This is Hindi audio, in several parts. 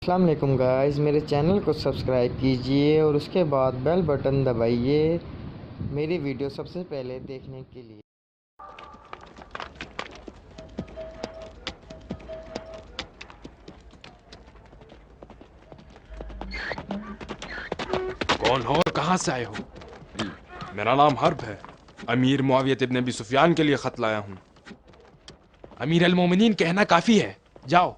अस्सलाम वालेकुम गाइस, मेरे चैनल को सब्सक्राइब कीजिए और उसके बाद बेल बटन दबाइए मेरी वीडियो सबसे पहले देखने के लिए। कौन हो और कहां से आए हो? मेरा नाम हर्ब है। अमीर मुआविया इब्न अबी सुफियान के लिए खत लाया हूं। अमीर अल मोमिनीन कहना काफी है, जाओ।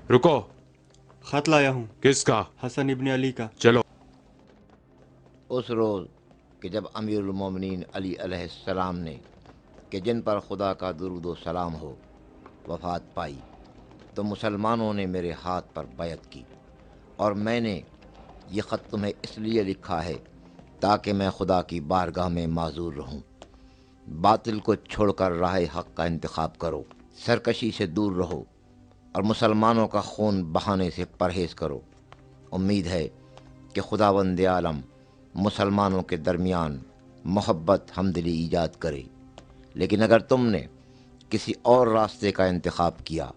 रुको। खत लाया हूँ। किसका? हसन इब्न अली का। चलो। उस रोज़ कि जब अमीरुल मोमिनीन अली अलैहिस्सलाम ने, कि जिन पर खुदा का दुरूद व सलाम हो, वफ़ात पाई, तो मुसलमानों ने मेरे हाथ पर बैत की और मैंने ये ख़त तुम्हें इसलिए लिखा है ताकि मैं खुदा की बारगाह में माजूर रहूं। बातिल को छोड़कर राह हक़ का इंतखाब करो, सरकशी से दूर रहो और मुसलमानों का खून बहाने से परहेज़ करो। उम्मीद है कि खुदावंद आलम मुसलमानों के दरमियान मोहब्बत हमदिली ईजाद करे, लेकिन अगर तुमने किसी और रास्ते का इंतखाब किया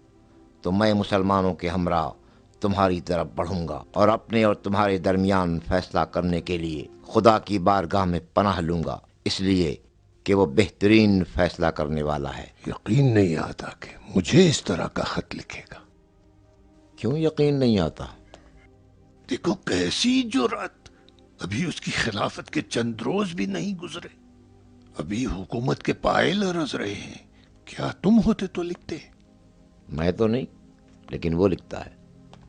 तो मैं मुसलमानों के हमरा तुम्हारी तरफ बढ़ूंगा और अपने और तुम्हारे दरमियान फैसला करने के लिए खुदा की बारगाह में पनाह लूँगा, इसलिए कि वो बेहतरीन फैसला करने वाला है। यकीन नहीं आता कि मुझे इस तरह का खत लिखेगा। क्यों यकीन नहीं आता? देखो कैसी जुर्रत! अभी उसकी खिलाफत के चंद रोज भी नहीं गुजरे, अभी हुकूमत के पाए लरज रहे हैं। क्या तुम होते तो लिखते? मैं तो नहीं, लेकिन वो लिखता है,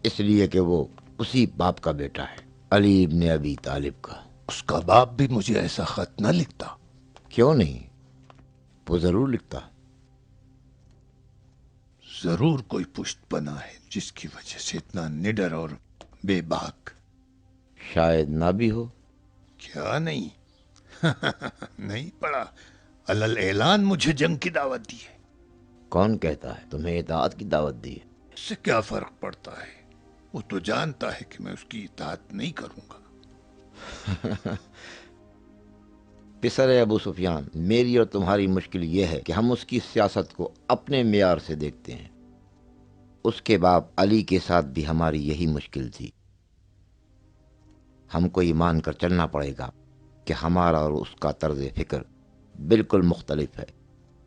इसलिए कि वो उसी बाप का बेटा है, अली इब्न अबी तालिब का। उसका बाप भी मुझे ऐसा खत न लिखता। क्यों नहीं? वो जरूर लिखता। जरूर कोई पुष्ट बना है जिसकी वजह से इतना निडर और बेबाक। शायद ना भी हो। क्या नहीं? नहीं पड़ा। अलल ऐलान मुझे जंग की दावत दी है। कौन कहता है तुम्हें इताअत की दावत दी है? इससे क्या फर्क पड़ता है? वो तो जानता है कि मैं उसकी इताअत नहीं करूंगा। पिसर अबू सुफियान, मेरी और तुम्हारी मुश्किल ये है कि हम उसकी सियासत को अपने मेयार से देखते हैं। उसके बाप अली के साथ भी हमारी यही मुश्किल थी। हमको ये मान कर चलना पड़ेगा कि हमारा और उसका तर्ज फिक्र बिल्कुल मुख्तलिफ है,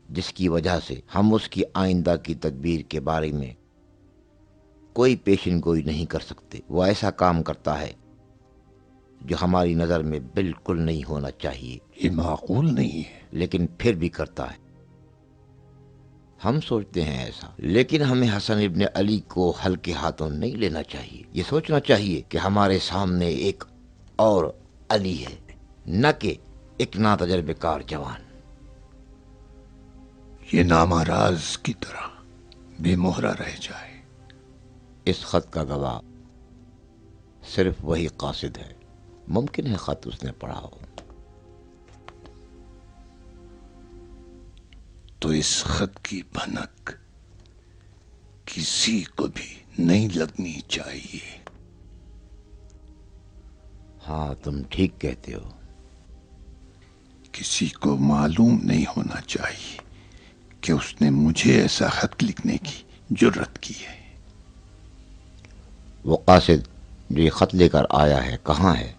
जिसकी वजह से हम उसकी आइंदा की तदबीर के बारे में कोई पेशिन गोई नहीं कर सकते। वो ऐसा काम करता है जो हमारी नज़र में बिल्कुल नहीं होना चाहिए। ये माकूल नहीं है। लेकिन फिर भी करता है। हम सोचते हैं ऐसा, लेकिन हमें हसन इब्न अली को हल्के हाथों नहीं लेना चाहिए। ये सोचना चाहिए कि हमारे सामने एक और अली है, न कि एक नातजर्बेकार जवान। ये नामा राज की तरह बेमोहरा रह जाए। इस खत का गवाह सिर्फ वही कासिद है। मुमकिन है खत उसने पढ़ा हो। तो इस खत की भनक किसी को भी नहीं लगनी चाहिए। हाँ, तुम ठीक कहते हो। किसी को मालूम नहीं होना चाहिए कि उसने मुझे ऐसा खत लिखने की जुर्रत की है। वो कासिद जो ये खत लेकर आया है कहाँ है?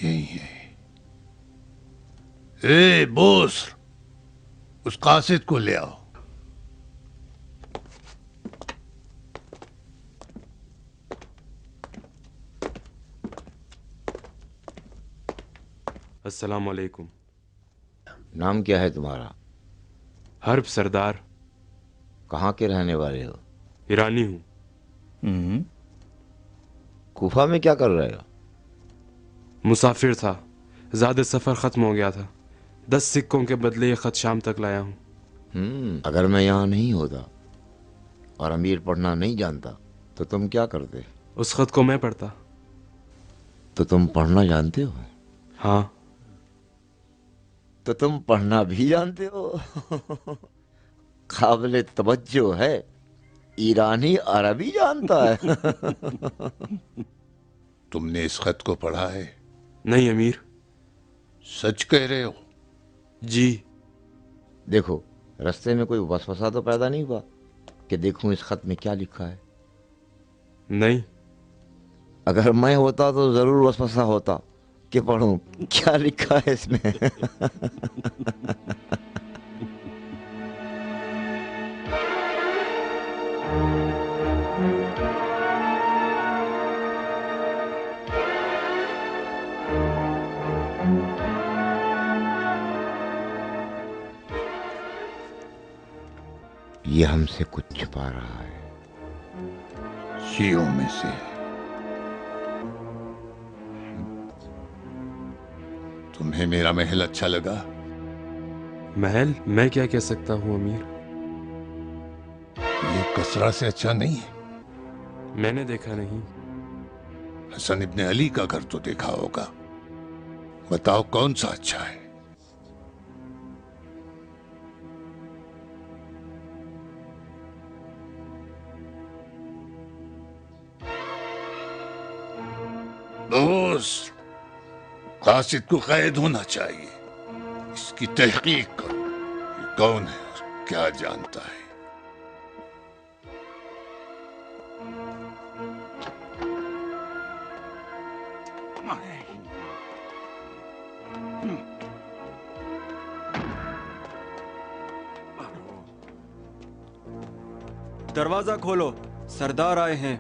यही है। ए बोस, उस कासिद को ले आओ। अस्सलाम वालेकुम। नाम क्या है तुम्हारा? हर्ब सरदार। कहाँ के रहने वाले हो? ईरानी हूं। कूफा में क्या कर रहे हो? मुसाफिर था, ज़्यादा सफ़र ख़त्म हो गया था। 10 सिक्कों के बदले ये ख़त शाम तक लाया हूँ। अगर मैं यहाँ नहीं होता और अमीर पढ़ना नहीं जानता तो तुम क्या करते? उस ख़त को मैं पढ़ता। तो तुम पढ़ना जानते हो? हाँ। तो तुम पढ़ना भी जानते हो? काबिल तवज्जो है, ईरानी अरबी जानता है। तुमने इस खत को पढ़ा है? नहीं अमीर। सच कह रहे हो? जी। देखो, रास्ते में कोई वसवसा तो पैदा नहीं हुआ कि देखूं इस खत में क्या लिखा है? नहीं। अगर मैं होता तो जरूर वसवसा होता कि पढ़ूं क्या लिखा है इसमें। ये हमसे कुछ छुपा रहा है। शियों में से है। तुम्हें मेरा महल अच्छा लगा? महल? मैं क्या कह सकता हूँ अमीर। ये कसरा से अच्छा नहीं है। मैंने देखा नहीं। हसन इब्ने अली का घर तो देखा होगा। बताओ कौन सा अच्छा है? दोस्त, कासिद को कैद होना चाहिए। इसकी तहकीक करो। ये कौन है और क्या जानता है? दरवाजा खोलो, सरदार आए हैं।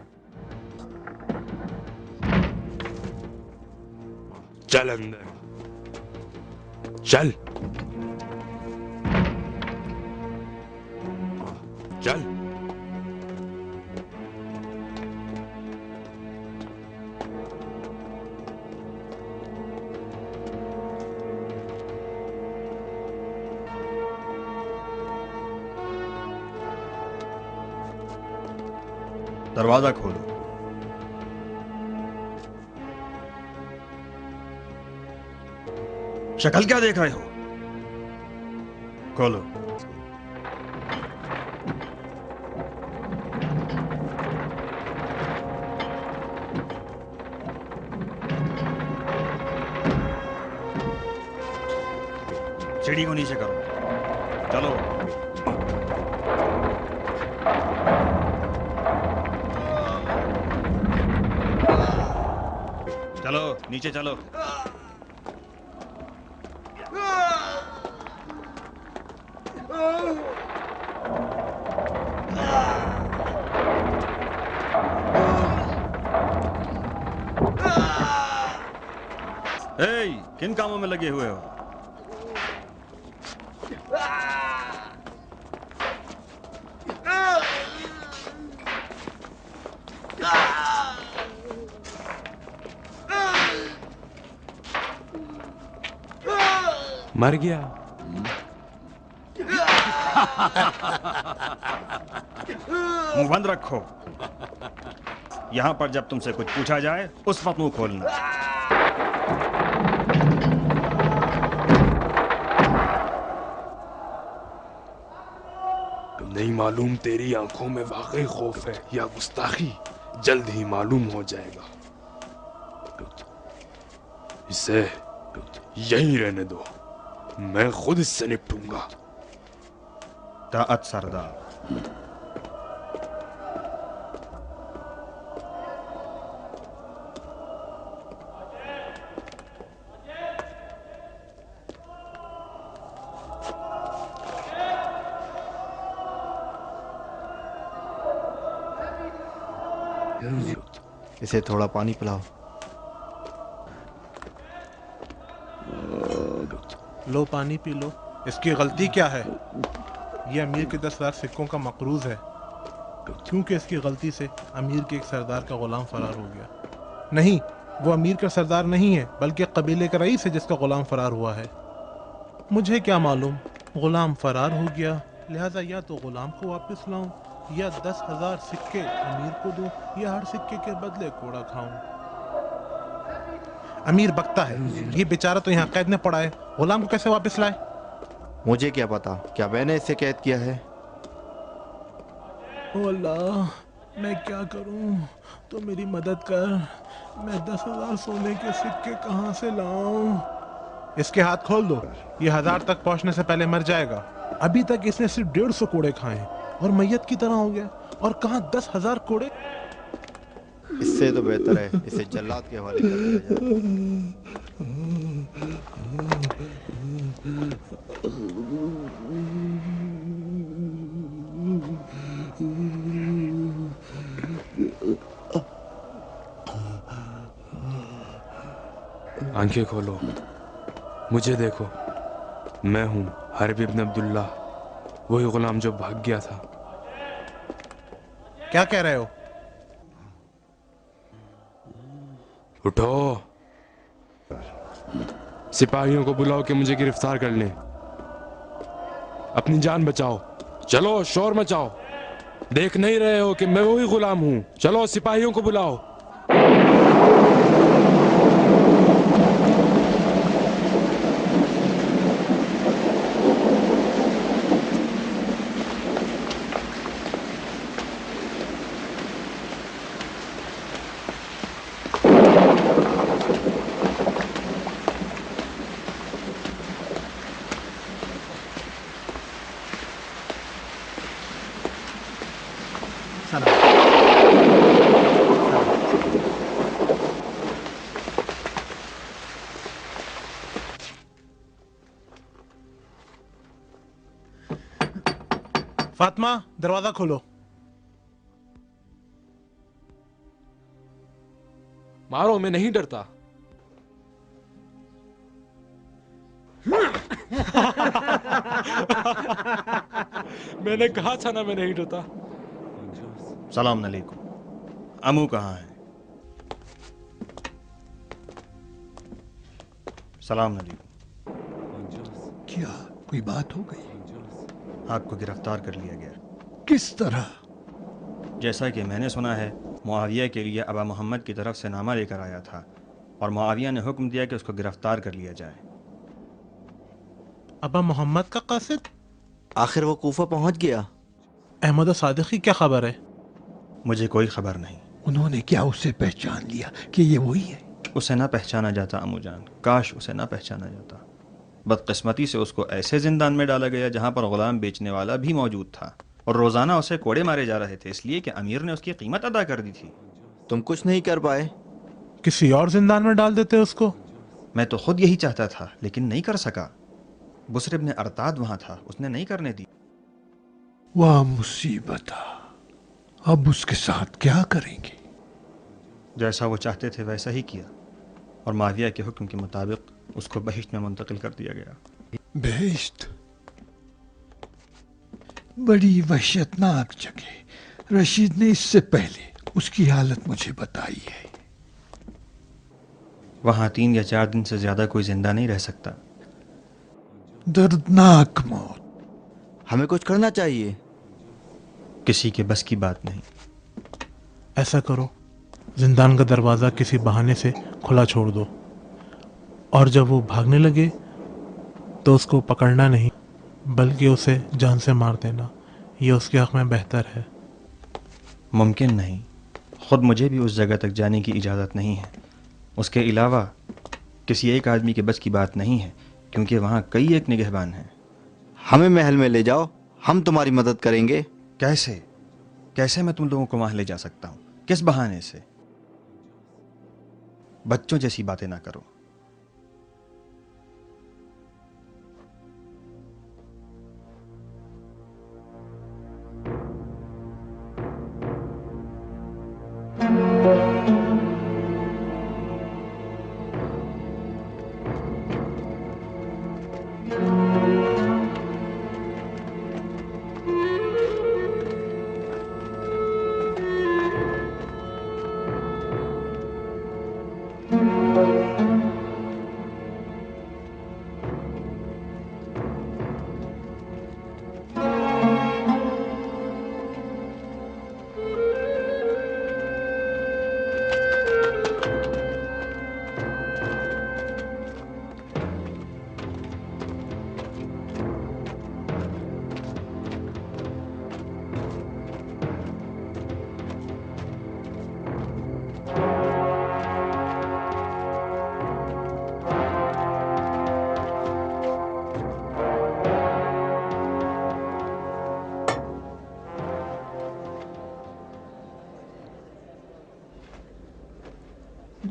चल अंदर चल। चल। दरवाजा खोलो। शक्ल क्या देख रहे हो? खोलो। सीढ़ी को नीचे करो। चलो। चलो नीचे चलो। किन कामों में लगे हुए हो? मर गया। मुंह बंद रखो। यहां पर जब तुमसे कुछ पूछा जाए उस वक्त मुंह खोलना। नहीं मालूम तेरी आंखों में वाकई खौफ है या गुस्ताखी, जल्द ही मालूम हो जाएगा। इसे यहीं रहने दो, मैं खुद इससे निपटूंगा। ताअत सरदार। इसे थोड़ा पानी पिलाओ। लो पानी पी लो। इसकी गलती क्या है? ये अमीर के 10,000 सिक्कों का मकरूज है, क्योंकि इसकी गलती से अमीर के एक सरदार का गुलाम फरार हो गया। नहीं, वो अमीर का सरदार नहीं है, बल्कि कबीले का रईस है जिसका गुलाम फरार हुआ है। मुझे क्या मालूम, गुलाम फरार हो गया, लिहाजा या तो गुलाम को वापस लाऊं या 10,000 सिक्के अमीर को दूं या हर सिक्के के बदले कोड़ा खाऊं। अमीर बकता है, ये बेचारा तो यहाँ कैद में पड़ा है, गुलाम को कैसे वापस लाए? मुझे क्या पता, क्या मैंने इसे कैद किया है? ओ अल्लाह, मैं क्या करूं? तो मेरी मदद कर। मैं 10,000 सोने के सिक्के कहां से लाऊं? इसके हाथ खोल दो, ये 1000 तक पहुंचने से पहले मर जाएगा। अभी तक इसने सिर्फ 150 कोड़े खाए और मैयत की तरह हो गया, और कहां 10,000 कोड़े। इससे तो बेहतर है इसे जल्लाद के हवाले कर दिया जाए। आंखें खोलो, मुझे देखो, मैं हूं हरब इब्न अब्दुल्ला, वही गुलाम जो भाग गया था। क्या कह रहे हो? उठो, सिपाहियों को बुलाओ कि मुझे गिरफ्तार कर लें। अपनी जान बचाओ, चलो शोर मचाओ। देख नहीं रहे हो कि मैं वही गुलाम हूं? चलो सिपाहियों को बुलाओ। फातिमा, दरवाजा खोलो। मारो, मैं नहीं डरता। मैंने कहा था ना, मैं नहीं डरता। सलाम अलैकुम। अमू कहाँ है? सलाम अलैकुम। क्या कोई बात हो गई? आपको गिरफ्तार कर लिया गया। किस तरह? जैसा कि मैंने सुना है, मुआविया के लिए अबा मोहम्मद की तरफ से नामा लेकर आया था और मुआविया ने हुक्म दिया कि उसको गिरफ्तार कर लिया जाए। अबा मोहम्मद का कासिद? आखिर वो कूफा पहुंच गया? अहमद सादिक की क्या खबर है? मुझे कोई खबर नहीं। उन्होंने क्या उसे पहचान लिया कि ये वही है? उसे ना पहचाना जाता अमू जान, काश उसे ना पहचाना जाता। बदकिस्मती से उसको ऐसे जिंदान में डाला गया जहां पर गुलाम बेचने वाला भी मौजूद था और रोजाना उसे कोड़े मारे जा रहे थे, इसलिए कि अमीर ने उसकी कीमत अदा कर दी थी। तुम कुछ नहीं कर पाए? किसी और जिंदान में डाल देते उसको। मैं तो खुद यही चाहता था, लेकिन नहीं कर सका। बुसर इब्न अरताद वहां था, उसने नहीं करने दी। वाह मुसीबत! अब उसके साथ क्या करेंगे? जैसा वो चाहते थे वैसा ही किया और माविया के हुक्म के मुताबिक उसको बहिश्त में मुंतकिल कर दिया गया। बेहिश्त? बड़ी वहशतनाक जगह। रशीद ने इससे पहले उसकी हालत मुझे बताई है। वहां 3 या 4 दिन से ज्यादा कोई जिंदा नहीं रह सकता। दर्दनाक मौत। हमें कुछ करना चाहिए। किसी के बस की बात नहीं। ऐसा करो, जिंदान का दरवाज़ा किसी बहाने से खुला छोड़ दो, और जब वो भागने लगे तो उसको पकड़ना नहीं, बल्कि उसे जान से मार देना। ये उसके हक़ में बेहतर है। मुमकिन नहीं। खुद मुझे भी उस जगह तक जाने की इजाज़त नहीं है। उसके अलावा किसी एक आदमी के बस की बात नहीं है, क्योंकि वहाँ कई एक निगहबान हैं। हमें महल में ले जाओ, हम तुम्हारी मदद करेंगे। कैसे? कैसे मैं तुम लोगों को वहाँ ले जा सकता हूँ? किस बहाने से? बच्चों जैसी बातें ना करो।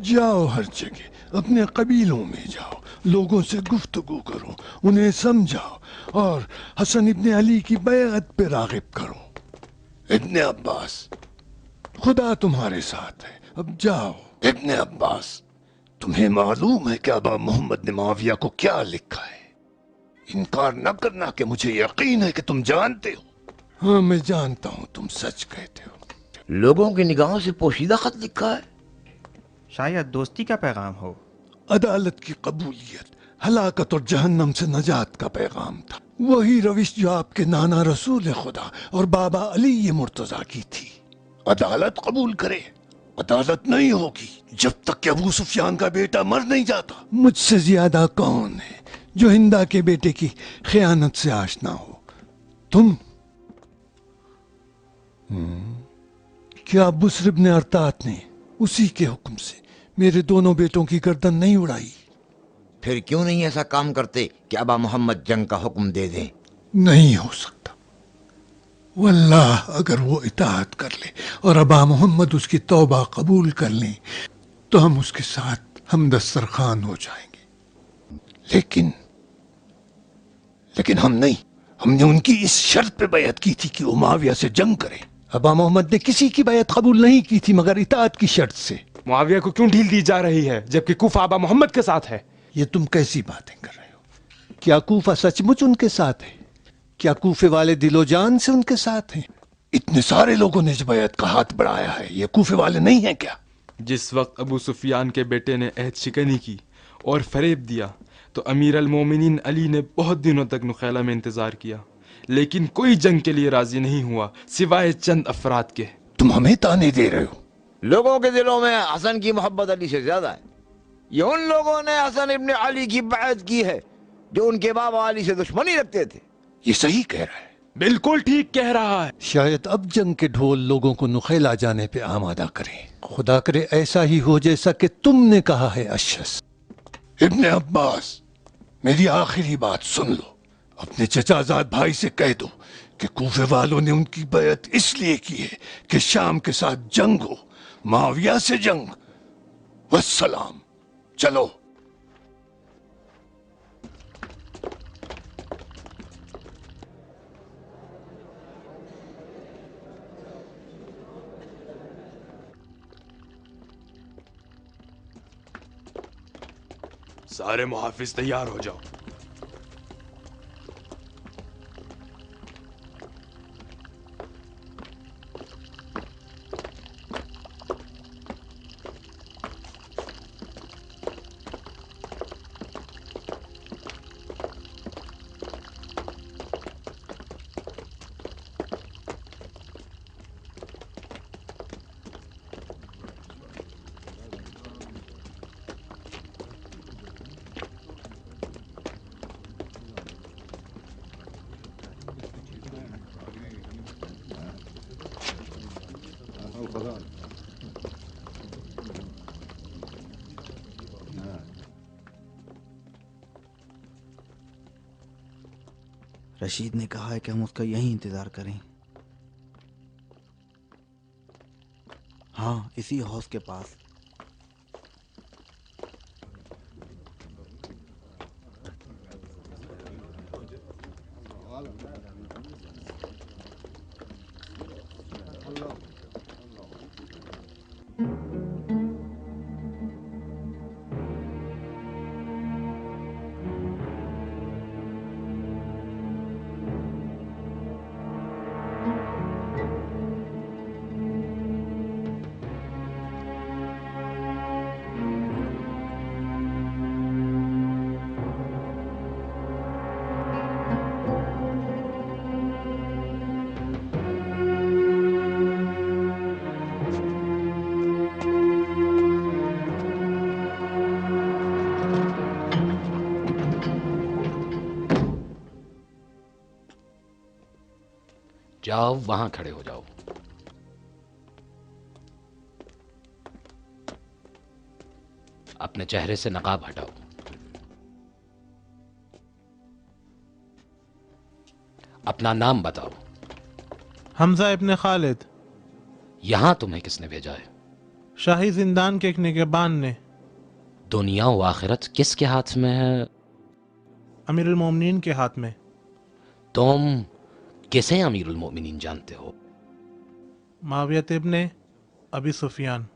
जाओ हर जगह, अपने कबीलों में जाओ, लोगों से गुफ्तगू करो, उन्हें समझाओ और हसन इब्ने अली की बैअत पे रागिब करो। इब्ने अब्बास, खुदा तुम्हारे साथ है, अब जाओ। इब्ने अब्बास, तुम्हें मालूम है कि अबा मोहम्मद ने मुआविया को क्या लिखा है? इनकार न करना कि मुझे यकीन है कि तुम जानते हो। हाँ, मैं जानता हूँ, तुम सच कहते हो। लोगों की निगाहों से पोशीदा खत लिखा है। शायद दोस्ती का पैगाम हो। अदालत की कबूलियत, हलाकत और जहन्नम से नजात का पैगाम था। वही रविश जो आपके नाना रसूल खुदा और बाबा अली ये मुर्तजा की थी। अदालत कबूल करे, अदालत नहीं होगी जब तक कि अबू सुफियान का बेटा मर नहीं जाता। मुझसे ज्यादा कौन है जो हिंदा के बेटे की खयानत से आशना हो? तुम? क्या बुस्र इब्ने अरतात ने उसी के हुक्म से मेरे दोनों बेटों की गर्दन नहीं उड़ाई? फिर क्यों नहीं ऐसा काम करते कि अबा मोहम्मद जंग का हुक्म दे दें? नहीं हो सकता। वल्लाह, अगर वो इताअत कर ले और अबा मोहम्मद उसकी तौबा कबूल कर लें तो हम उसके साथ हम दस्तरखान हो जाएंगे। लेकिन हम नहीं। हमने उनकी इस शर्त पे बैअत की थी कि वो मुआविया से जंग करें। अबा मोहम्मद ने किसी की बैअत कबूल नहीं की थी मगर इताअत की शर्त से। मुआविया को क्यों ढील दी जा रही है जबकि कूफा अबा मोहम्मद के साथ है? ये तुम कैसी बातें कर रहे हो? क्या कूफा सचमुच उनके साथ है? क्या कूफे वाले दिलो जान से उनके साथ हैं? इतने सारे लोगों ने इस बैअत का हाथ बढ़ाया है, ये कूफे वाले नहीं हैं क्या? जिस वक्त अबू सुफियान के बेटे ने अहद शिकनी की और फरेब दिया तो अमीर अल मोमिनीन अली ने बहुत दिनों तक नुखैला में इंतजार किया, लेकिन कोई जंग के लिए राजी नहीं हुआ सिवाय चंद अफराद के। तुम हमें ताने दे रहे हो? लोगों के दिलों में हसन की मोहब्बत अली से ज्यादा है। ये उन लोगों ने हसन इब्ने अली की बैअत की है जो उनके बाबा अली से दुश्मनी रखते थे। ये सही कह रहा है। बिल्कुल ठीक कह रहा है। शायद अब जंग के ढोल लोगों को नुखेला जाने पे आमादा करें। खुदा करे ऐसा ही हो जैसा कि तुमने कहा है अशस। इब्ने अब्बास, मेरी आखिरी बात सुन लो। अपने चचाजाद भाई से कह दो कि कूफे वालों ने उनकी बैअत इसलिए की है कि शाम के साथ जंग हो, मुआविया से जंग। वस्सलाम। चलो। सारे मुहाफिज तैयार हो जाओ। रशीद ने कहा है कि हम उसका यहीं इंतजार करें। हाँ, इसी हौज के पास। जाओ, वहां खड़े हो जाओ। अपने चेहरे से नकाब हटाओ। अपना नाम बताओ। हमजा इब्ने खालिद। यहां तुम्हें किसने भेजा है? शाही जिंदान के एक निगहबान ने। दुनिया व आखिरत किसके हाथ में है? अमीरुल मोमिनीन के हाथ में। तुम किसे अमीरुल मोमिनीन जानते हो? मावियत इब्ने अबी सुफियान।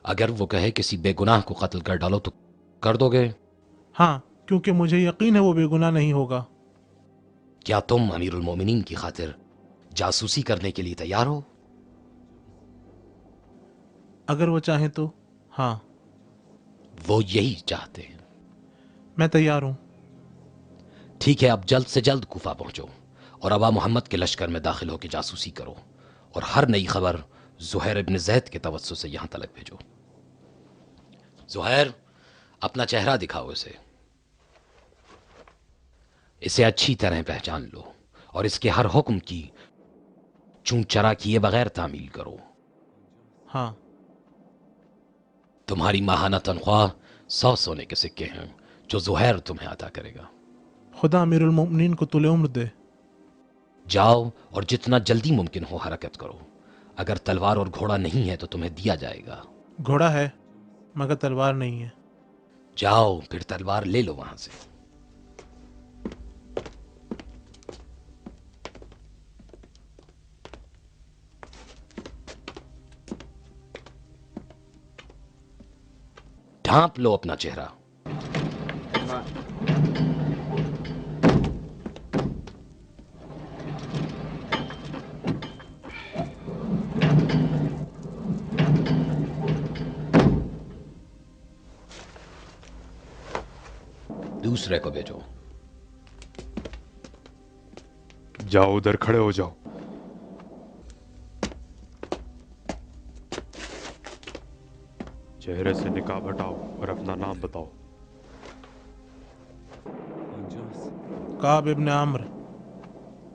अगर वो कहे किसी बेगुनाह को कत्ल कर डालो तो कर दोगे? हाँ, क्योंकि मुझे यकीन है वो बेगुनाह नहीं होगा। क्या तुम अमीरुल मोमिनीन की खातिर जासूसी करने के लिए तैयार हो? अगर वो चाहे तो हाँ। वो यही चाहते हैं। मैं तैयार हूं। ठीक है, अब जल्द से जल्द कूफा पहुंचो और अबा मोहम्मद के लश्कर में दाखिल होकर जासूसी करो और हर नई खबर ज़ुहैर इब्न ज़ैद के तवस्सुत से यहां तलक भेजो। ज़ुहैर, अपना चेहरा दिखाओ इसे। इसे अच्छी तरह पहचान लो और इसके हर हुक्म की चूं चरा किए बगैर तामील करो। हाँ। तुम्हारी माहाना तनख्वाह 100 सोने के सिक्के हैं जो ज़ुहैर तुम्हें अता करेगा। खुदा अमीरुल मोमिनीन को तुले उम्र दे। जाओ और जितना जल्दी मुमकिन हो हरकत करो। अगर तलवार और घोड़ा नहीं है तो तुम्हें दिया जाएगा। घोड़ा है मगर तलवार नहीं है। जाओ, फिर तलवार ले लो वहां से। ढांप लो अपना चेहरा। दूसरे को भेजो। जाओ, उधर खड़े हो जाओ। चेहरे से निकाब हटाओ और अपना नाम बताओ। काब इब्न आम्र।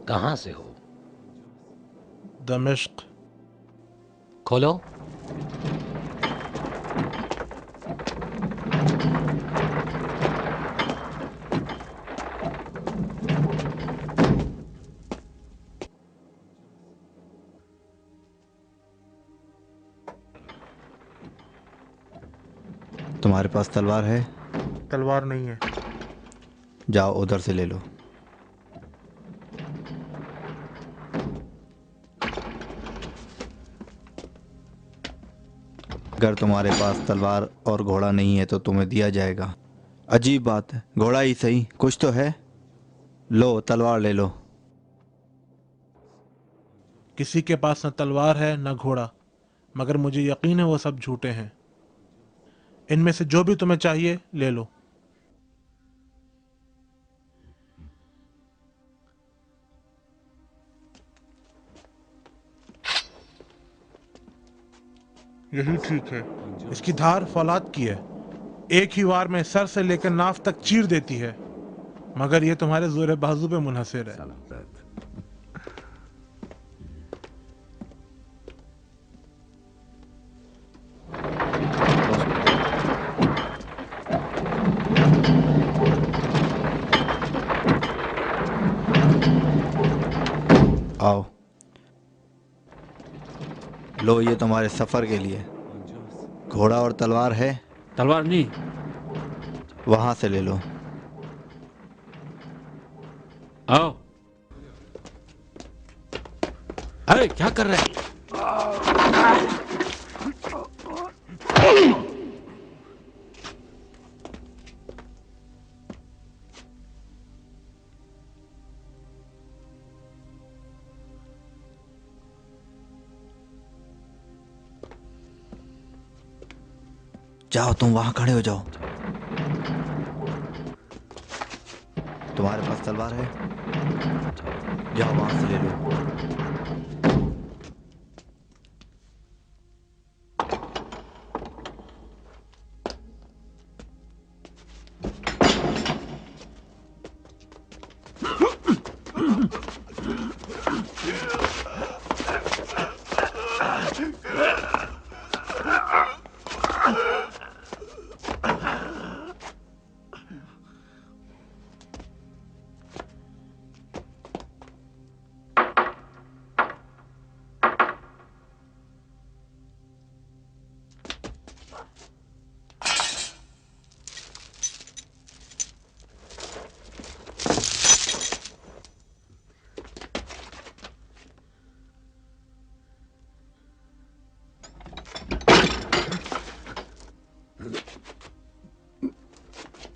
कहां से हो? दमिश्क। खोलो। तुम्हारे पास तलवार है? तलवार नहीं है। जाओ उधर से ले लो। अगर तुम्हारे पास तलवार और घोड़ा नहीं है तो तुम्हें दिया जाएगा। अजीब बात है, घोड़ा ही सही, कुछ तो है। लो तलवार ले लो। किसी के पास न तलवार है न घोड़ा, मगर मुझे यकीन है वो सब झूठे हैं। इनमें से जो भी तुम्हें चाहिए ले लो। यही ठीक है। इसकी धार फौलाद की है, एक ही वार में सर से लेकर नाफ तक चीर देती है, मगर यह तुम्हारे जोर बाजू पे मुनहसर है। आओ, लो ये तुम्हारे सफर के लिए। घोड़ा और तलवार है? तलवार नहीं। वहां से ले लो। आओ। अरे क्या कर रहे हैं? जाओ, तुम वहां खड़े हो जाओ। तुम्हारे पास तलवार है? जाओ वहां से ले लो।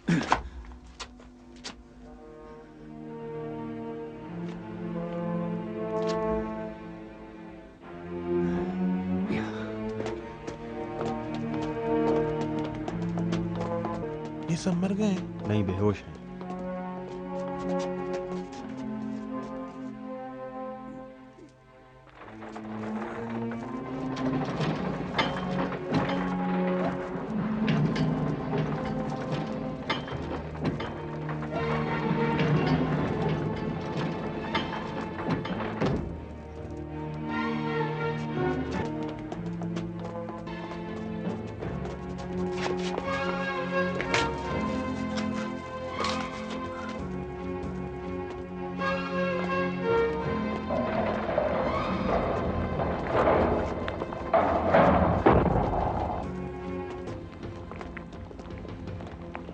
ये सब मर गए? नहीं, बेहोश हैं।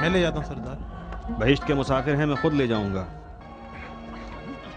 मैं ले जाता हूँ सरदार। बहिश्त के मुसाफिर हैं, मैं खुद ले जाऊंगा।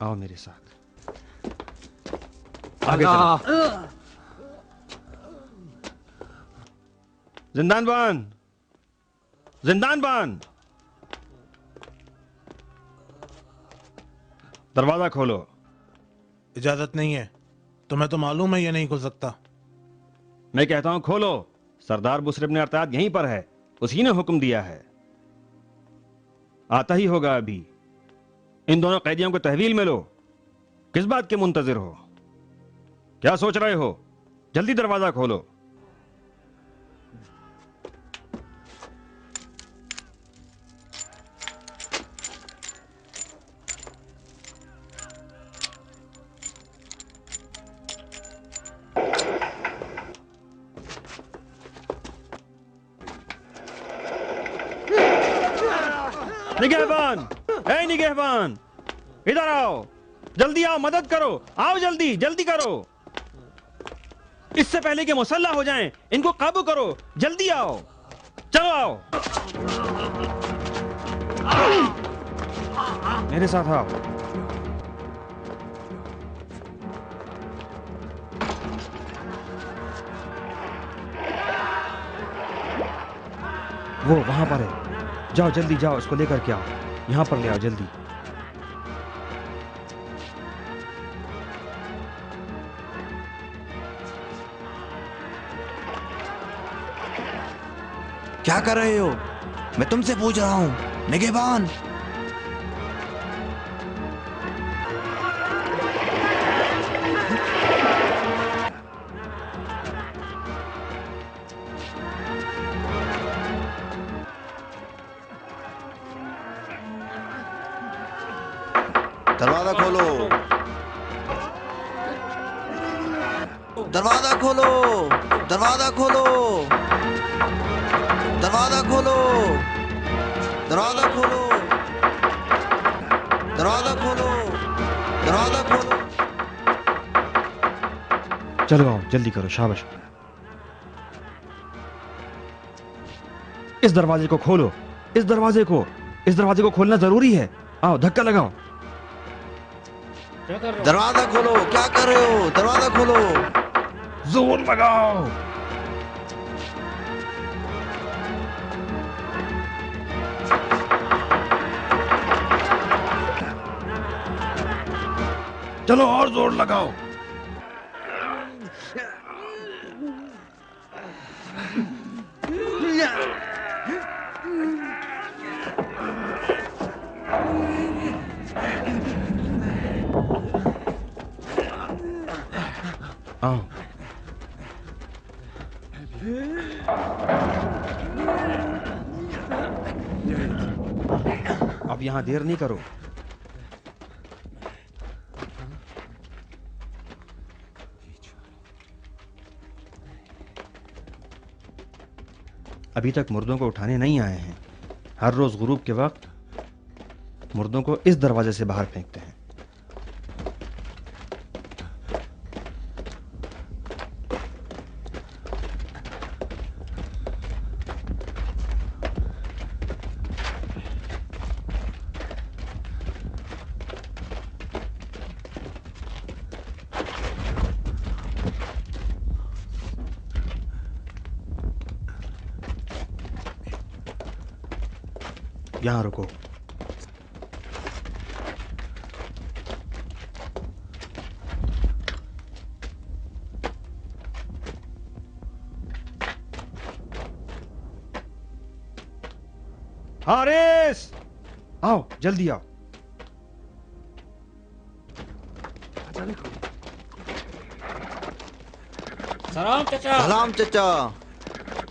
आओ मेरे साथ। आगे चलो। जिंदान बान, जिंदान बान, दरवाजा खोलो। इजाजत नहीं है। तुम्हें तो मालूम है ये नहीं खुल सकता। मैं कहता हूं खोलो। सरदार बुसर इब्न अरताद यहीं पर है, उसी ने हुक्म दिया है। आता ही होगा अभी। इन दोनों कैदियों को तहवील में लो। किस बात के मुंतजिर हो? क्या सोच रहे हो? जल्दी दरवाजा खोलो। निगहबान, ए निगहबान, इधर आओ, जल्दी आओ, मदद करो, आओ जल्दी, जल्दी करो। इससे पहले कि मुसल्ला हो जाएं, इनको काबू करो, जल्दी आओ, चलो आओ, मेरे साथ आओ। वो वहां पर है, जाओ जल्दी जाओ, इसको लेकर के आओ, यहां पर ले आओ जल्दी। क्या कर रहे हो? मैं तुमसे पूछ रहा हूं, निगहबान। दरवाजा खोलो, दरवाजा खोलो, दरवाजा खोलो, दरवाजा खोलो, दरवाजा खोलो, दरवाजा खोलो, दरवाजा खोलो। चलो आओ, जल्दी करो, शाबाश। इस दरवाजे को खोलो, इस दरवाजे को खोलना जरूरी है। आओ, धक्का लगाओ। दरवाजा खोलो, क्या कर रहे हो? दरवाजा खोलो, जोर लगाओ। चलो और जोर लगाओ। आओ। अब यहाँ देर नहीं करो। अभी तक मुर्दों को उठाने नहीं आए हैं। हर रोज गुरूब के वक्त मुर्दों को इस दरवाजे से बाहर फेंकते हैं। यहां रुको। हारिस, आओ जल्दी आओ। सलाम चाचा। सलाम चचा।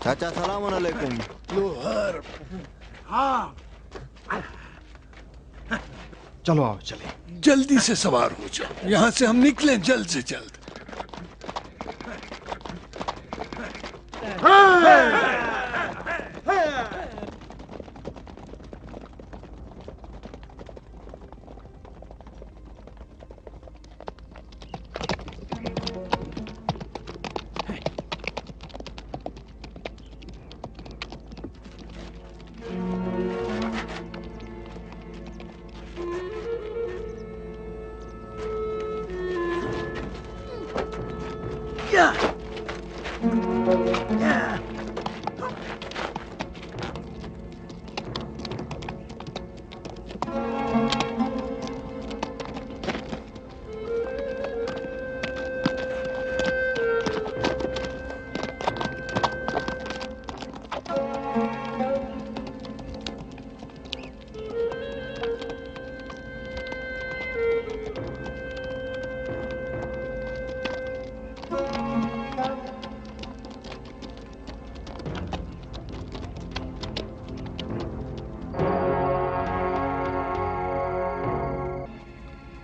चाचा सलाम अलैकुम। लोहर, हाँ, चलो आओ चले। जल्दी से सवार हो जाओ, यहाँ से हम निकलें जल्द से जल्द।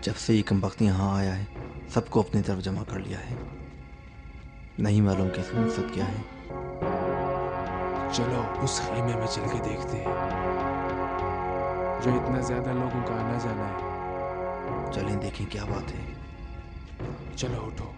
जब से ये कमबख्त यहाँ आया है सबको अपनी तरफ जमा कर लिया है। नहीं मालूम कि इसका मकसद क्या है। चलो उस खेमे में चल के देखते हैं जो इतना ज्यादा लोगों का आना जाना है। चलें देखें क्या बात है। चलो उठो।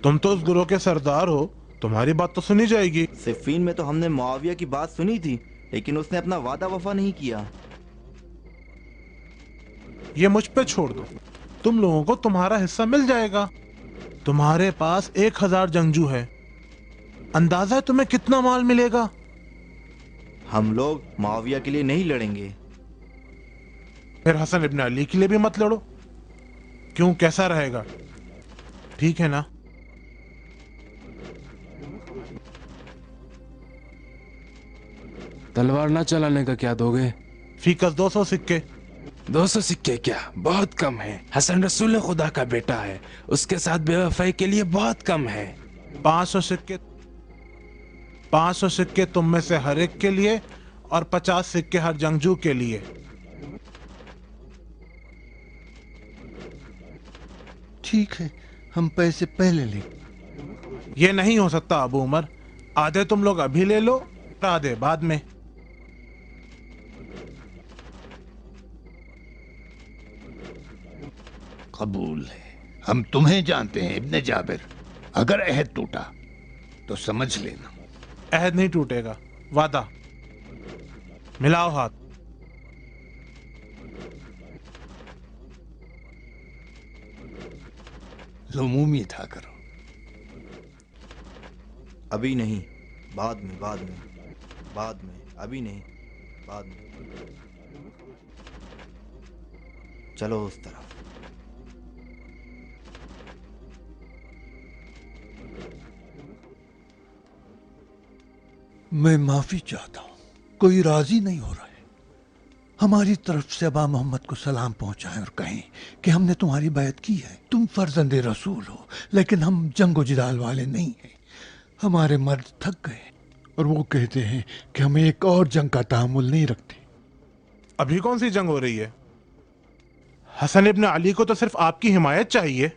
तुम तो उस गिरोह के सरदार हो, तुम्हारी बात तो सुनी जाएगी। सिफीन में तो हमने मुआविया की बात सुनी थी, लेकिन उसने अपना वादा वफा नहीं किया। ये मुझ पे छोड़ दो, तुम लोगों को तुम्हारा हिस्सा मिल जाएगा। तुम्हारे पास 1000 जंगजू है, अंदाजा है तुम्हें कितना माल मिलेगा। हम लोग मुआविया के लिए नहीं लड़ेंगे। फिर हसन इब्न अली के लिए भी मत लड़ो। क्यों, कैसा रहेगा? ठीक है ना? तलवार ना चलाने का क्या दोगे? फीकस 200 सिक्के। 200 सिक्के क्या, बहुत कम है। हसन रसूल खुदा का बेटा है, उसके साथ बेवफाई के लिए बहुत कम है। 500 सिक्के। 500 सिक्के तुम में से हर एक के लिए और 50 सिक्के हर जंगजू के लिए। ठीक है, हम पैसे पहले लें। ये नहीं हो सकता अबू उमर, आधे तुम लोग अभी ले लो, आधे बाद में। कबूल है। हम तुम्हें जानते हैं इब्ने जाबिर। अगर अहद टूटा तो समझ लेना। अहद नहीं टूटेगा, वादा। मिलाओ हाथ। लो मुंह मीठा करो। अभी नहीं, बाद में, बाद में, बाद में, अभी नहीं, बाद में। चलो उस तरफ। मैं माफी चाहता हूं, कोई राजी नहीं हो रहा है। हमारी तरफ से अबा मोहम्मद को सलाम पहुंचाएं और कहें कि हमने तुम्हारी बैत की है। तुम फर्जंदे रसूल हो, लेकिन हम जंगो जिदाल वाले नहीं हैं। हमारे मर्द थक गए और वो कहते हैं कि हम एक और जंग का तहम्मुल नहीं रखते। अभी कौन सी जंग हो रही है? हसन इब्न अली को तो सिर्फ आपकी हिमायत चाहिए।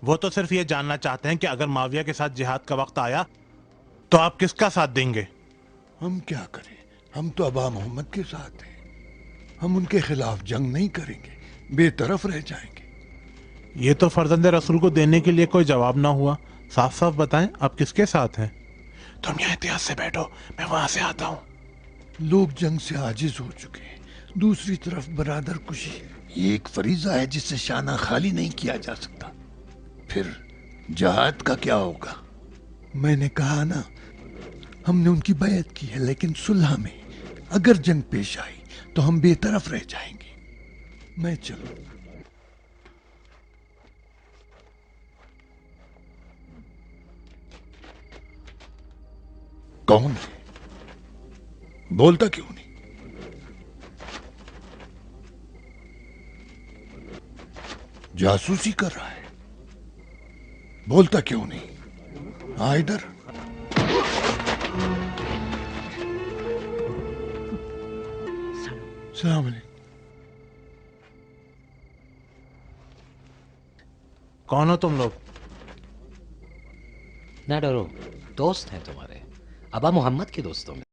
वो तो सिर्फ ये जानना चाहते हैं कि अगर माविया के साथ जिहाद का वक्त आया तो आप किसका साथ देंगे? हम क्या करें, हम तो अबा मोहम्मद के साथ हैं। हम उनके खिलाफ जंग नहीं करेंगे, बेतरफ रह जाएंगे। ये तो फर्जंदे रसूल को देने के लिए कोई जवाब ना हुआ। साफ साफ बताएं आप किसके साथ हैं। तुम यहाँ इतिहास से बैठो, मैं वहां से आता हूँ। लोग जंग से आजिज हो चुके हैं। दूसरी तरफ बरादर कुशी, ये एक फरीजा है जिससे शाना खाली नहीं किया जा सकता। फिर जहाद का क्या होगा? मैंने कहा ना, हमने उनकी बैत की है, लेकिन सुलह में अगर जंग पेश आई तो हम बेतरफ रह जाएंगे। मैं चलूं? कौन है? बोलता क्यों नहीं? जासूसी कर रहा है, बोलता क्यों नहीं? आ इधर। सलाम अलैकुम। कौन हो तुम लोग? ना डरो, दोस्त हैं तुम्हारे, अबा मोहम्मद के दोस्तों में